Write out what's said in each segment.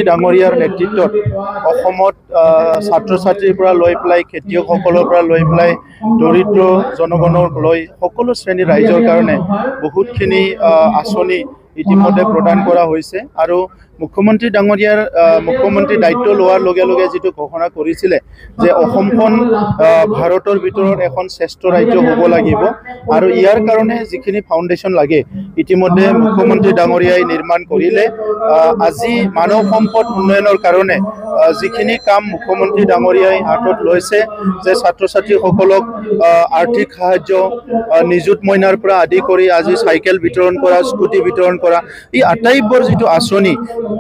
ডাঙৰীয়াৰ নেতৃত্বত অসমত ছাত্ৰ ছাত্ৰীৰ পৰা লৈ পেলাই খেতিয়কসকলৰ পৰা লৈ পেলাই দৰিদ্ৰ জনগণক লৈ সকলো শ্ৰেণীৰ ৰাইজৰ কাৰণে বহুতখিনি আঁচনি ইতিমধ্যে প্ৰদান কৰা হৈছে আৰু মুখ্যমন্ত্ৰী ডাঙৰীয়াৰ মুখ্যমন্ত্ৰী দায়িত্ব লোৱাৰ লগে লগে যেটো ঘোষণা কৰিছিলে যে অসমখন ভাৰতৰ ভিতৰত এখন শ্ৰেষ্ঠ ৰাজ্য হ'ব লাগিব আৰু ইয়াৰ কাৰণে যিখিনি ফাউণ্ডেশ্যন লাগে ইতিমধ্যে মুখ্যমন্ত্ৰী ডাঙৰীয়াই নিৰ্মাণ কৰিলে আজি মানৱ সম্পদ উন্নয়নৰ কাৰণে যিখিনি কাম মুখ্যমন্ত্ৰী ডাঙৰীয়াই হাতত লৈছে যে ছাত্ৰ ছাত্ৰীসকলক আৰ্থিক সাহায্য নিযুত মইনাৰ পৰা আদি কৰি আজি চাইকেল বিতৰণ কৰা স্কুটি বিতৰণ কৰা এই আটাইবোৰ যেটো আঁচনি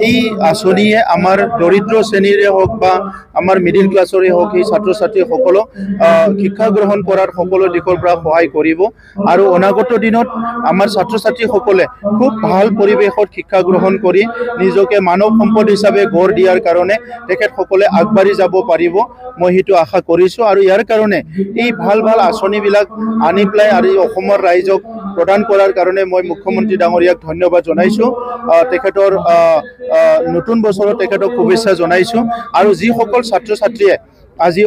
এই আঁচনিয়ে আমাৰ দৰিদ্ৰ শ্ৰেণীৰে হওক বা আমাৰ মিডিল ক্লাছৰে হওক এই ছাত্ৰ ছাত্ৰীসকলক শিক্ষা গ্ৰহণ কৰাৰ সকলো দিশৰ পৰা সহায় কৰিব আৰু অনাগত দিনত আমাৰ ছাত্ৰ ছাত্ৰীসকলে খুব ভাল পৰিৱেশত শিক্ষা গ্ৰহণ কৰি নিজকে মানৱ সম্পদ হিচাপে গঢ় দিয়াৰ কাৰণে তেখেতসকলে আগবাঢ়ি যাব পাৰিব মই হেতু আশা কৰিছো আৰু ইয়াৰ কাৰণে এই ভাল ভাল আঁচনিবিলাক আনি পেলাই আৰু অসমৰ ৰাইজক প্ৰদান কৰাৰ কাৰণে মই মুখ্যমন্ত্ৰী ডাঙৰীয়াক ধন্যবাদ জনাইছো তেখেতৰ নতুন বছৰত তেখেতক শুভেচ্ছা জনাইছো আৰু যিসকল ছাত্ৰ ছাত্ৰীয়ে আজি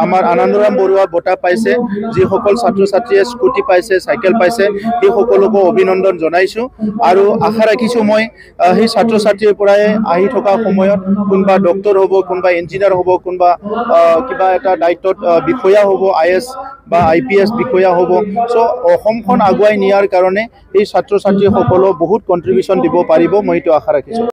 আমাৰ আনন্দৰাম বৰুৱা বঁটা পাইছে যিসকল ছাত্ৰ ছাত্ৰীয়ে স্কুটি পাইছে চাইকেল পাইছে সেই সকলোকে অভিনন্দন জনাইছো আৰু আশা ৰাখিছো মই সেই ছাত্ৰ ছাত্ৰীৰ পৰাই আহি থকা সময়ত কোনবা ডক্টৰ হ'ব কোনবা ইঞ্জিনিয়াৰ হ'ব কোনবা কিবা এটা দায়িত্বত বিষয়া হ'ব IAS বা IPS বিষয়া হ'ব সো অসমখন আগুৱাই নিয়াৰ কাৰণে এই ছাত্ৰ ছাত্ৰীসকলক বহুত কন্ট্ৰিবিউশন দিব পাৰিব মই এইটো আশা ৰাখিছো।